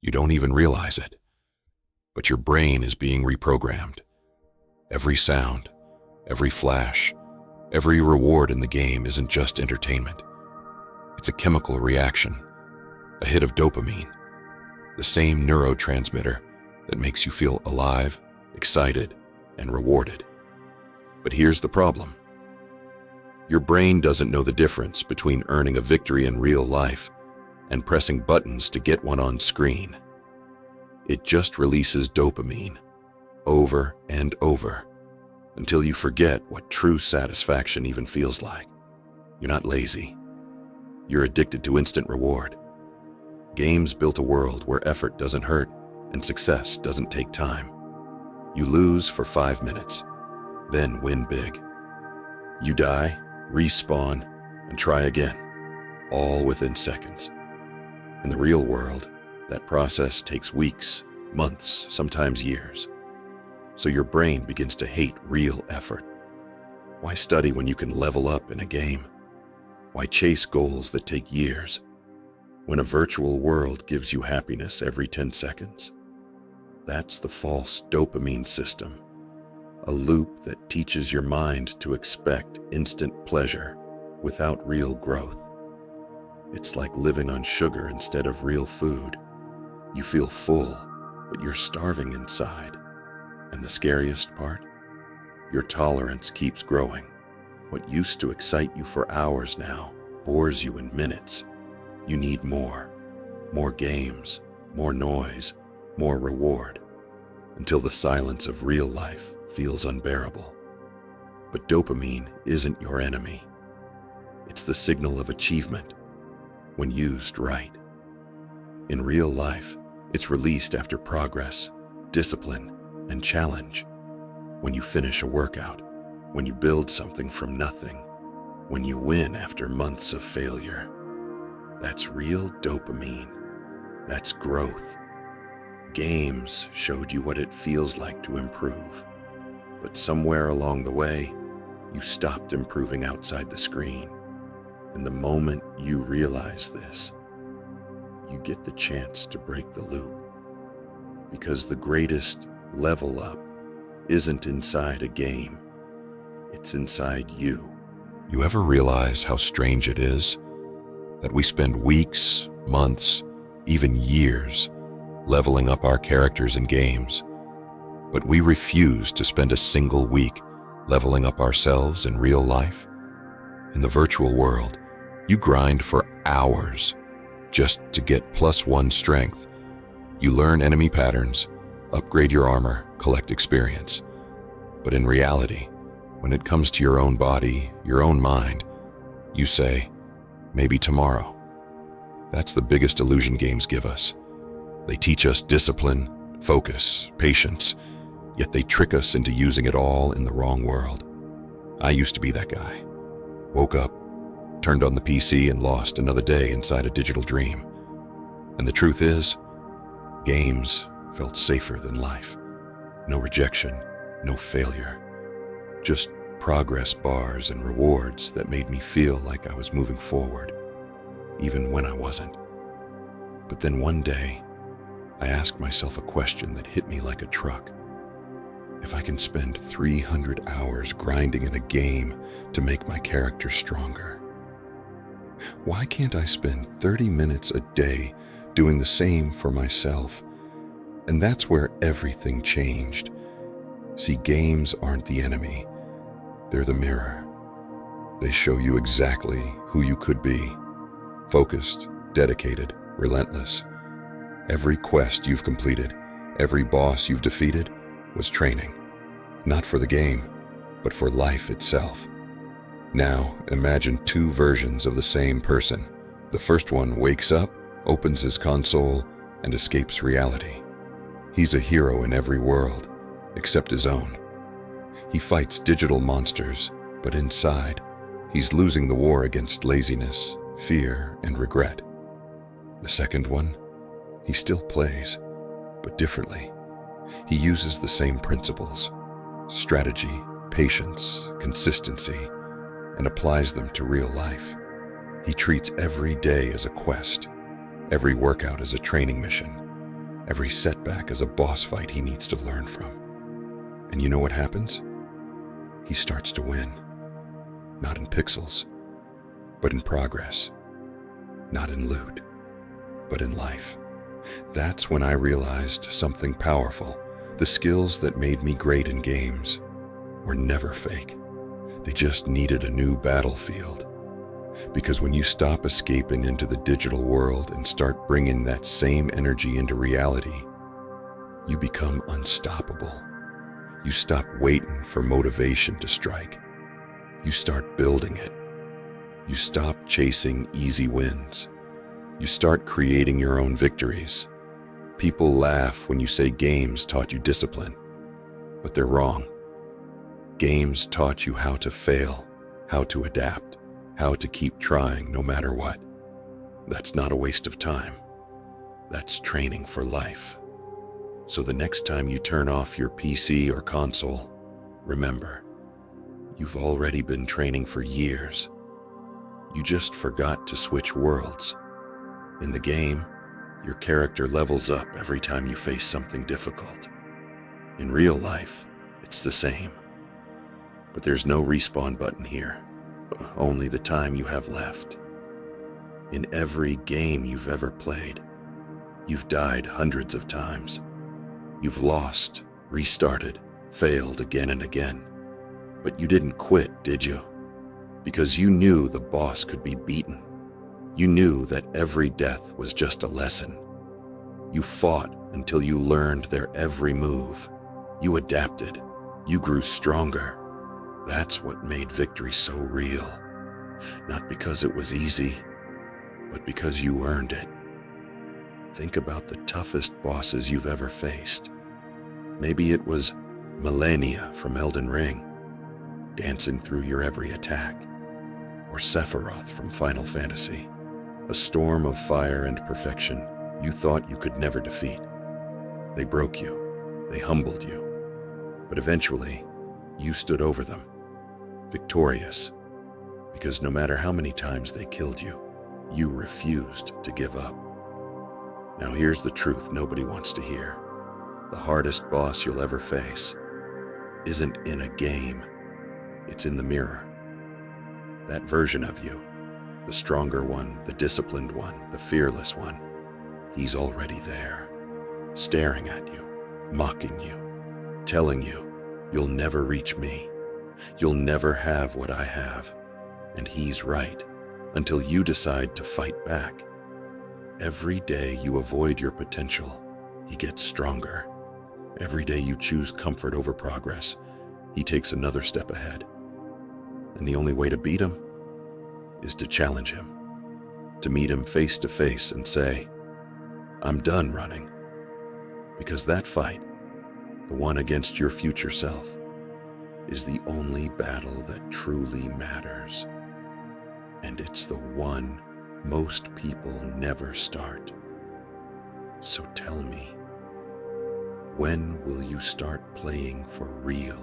You don't even realize it, but your brain is being reprogrammed. Every sound, every flash, every reward in the game isn't just entertainment. It's a chemical reaction, a hit of dopamine, the same neurotransmitter that makes you feel alive, excited, and rewarded. But here's the problem. Your brain doesn't know the difference between earning a victory in real life and pressing buttons to get one on screen. It just releases dopamine over and over until you forget what true satisfaction even feels like. You're not lazy. You're addicted to instant reward. Games built a world where effort doesn't hurt and success doesn't take time. You lose for 5 minutes, then win big. You die, respawn, and try again, all within seconds. In the real world, that process takes weeks, months, sometimes years. So your brain begins to hate real effort. Why study when you can level up in a game? Why chase goals that take years when a virtual world gives you happiness every 10 seconds? That's the false dopamine system, a loop that teaches your mind to expect instant pleasure without real growth. It's like living on sugar instead of real food. You feel full, but you're starving inside. And the scariest part? Your tolerance keeps growing. What used to excite you for hours now bores you in minutes. You need more games, more noise, more reward, until the silence of real life feels unbearable. But dopamine isn't your enemy. It's the signal of achievement when used right. In real life, it's released after progress, discipline, and challenge. When you finish a workout, when you build something from nothing, when you win after months of failure. That's real dopamine. That's growth. Games showed you what it feels like to improve. But somewhere along the way, you stopped improving outside the screen. And the moment you realize this, you get the chance to break the loop. Because the greatest level up isn't inside a game. It's inside you. You ever realize how strange it is that we spend weeks, months, even years leveling up our characters in games, but we refuse to spend a single week leveling up ourselves in real life? In the virtual world, you grind for hours just to get +1 strength. You learn enemy patterns, upgrade your armor, collect experience. But in reality, when it comes to your own body, your own mind, you say, maybe tomorrow. That's the biggest illusion games give us. They teach us discipline, focus, patience, yet they trick us into using it all in the wrong world. I used to be that guy. Woke up, turned on the PC, and lost another day inside a digital dream. And the truth is, games felt safer than life. No rejection, no failure. Just progress bars and rewards that made me feel like I was moving forward, even when I wasn't. But then one day, I asked myself a question that hit me like a truck. If I can spend 300 hours grinding in a game to make my character stronger, why can't I spend 30 minutes a day doing the same for myself? And that's where everything changed. See, games aren't the enemy. They're the mirror. They show you exactly who you could be. Focused, dedicated, relentless. Every quest you've completed, every boss you've defeated was training. Not for the game, but for life itself. Now, imagine 2 versions of the same person. The first one wakes up, opens his console, and escapes reality. He's a hero in every world, except his own. He fights digital monsters, but inside, he's losing the war against laziness, fear, and regret. The second one, he still plays, but differently. He uses the same principles, strategy, patience, consistency, and applies them to real life. He treats every day as a quest, every workout as a training mission, Every setback is a boss fight he needs to learn from. And you know what happens? He starts to win. Not in pixels, but in progress. Not in loot, but in life. That's when I realized something powerful. The skills that made me great in games were never fake. They just needed a new battlefield. Because when you stop escaping into the digital world and start bringing that same energy into reality, you become unstoppable. You stop waiting for motivation to strike. You start building it. You stop chasing easy wins. You start creating your own victories. People laugh when you say games taught you discipline, but they're wrong. Games taught you how to fail, how to adapt, how to keep trying no matter what. That's not a waste of time. That's training for life. So the next time you turn off your PC or console, remember, you've already been training for years. You just forgot to switch worlds. In the game, your character levels up every time you face something difficult. In real life, it's the same. But there's no respawn button here, only the time you have left. In every game you've ever played, you've died hundreds of times. You've lost, restarted, failed again and again. But you didn't quit, did you? Because you knew the boss could be beaten. You knew that every death was just a lesson. You fought until you learned their every move. You adapted. You grew stronger. That's what made victory so real. Not because it was easy, but because you earned it. Think about the toughest bosses you've ever faced. Maybe it was Millennia from Elden Ring, dancing through your every attack. Or Sephiroth from Final Fantasy, a storm of fire and perfection you thought you could never defeat. They broke you, they humbled you, but eventually you stood over them, victorious, because no matter how many times they killed you, you refused to give up. Now here's the truth nobody wants to hear. The hardest boss you'll ever face isn't in a game, it's in the mirror. That version of you, the stronger one, the disciplined one, the fearless one, he's already there, staring at you, mocking you, telling you, you'll never reach me, you'll never have what I have, and he's right, until you decide to fight back. Every day you avoid your potential, he gets stronger. Every day you choose comfort over progress, he takes another step ahead. And the only way to beat him is to challenge him, to meet him face to face and say, I'm done running. Because that fight, the one against your future self, is the only battle that truly matters. And it's the one most people never start. So tell me, when will you start playing for real?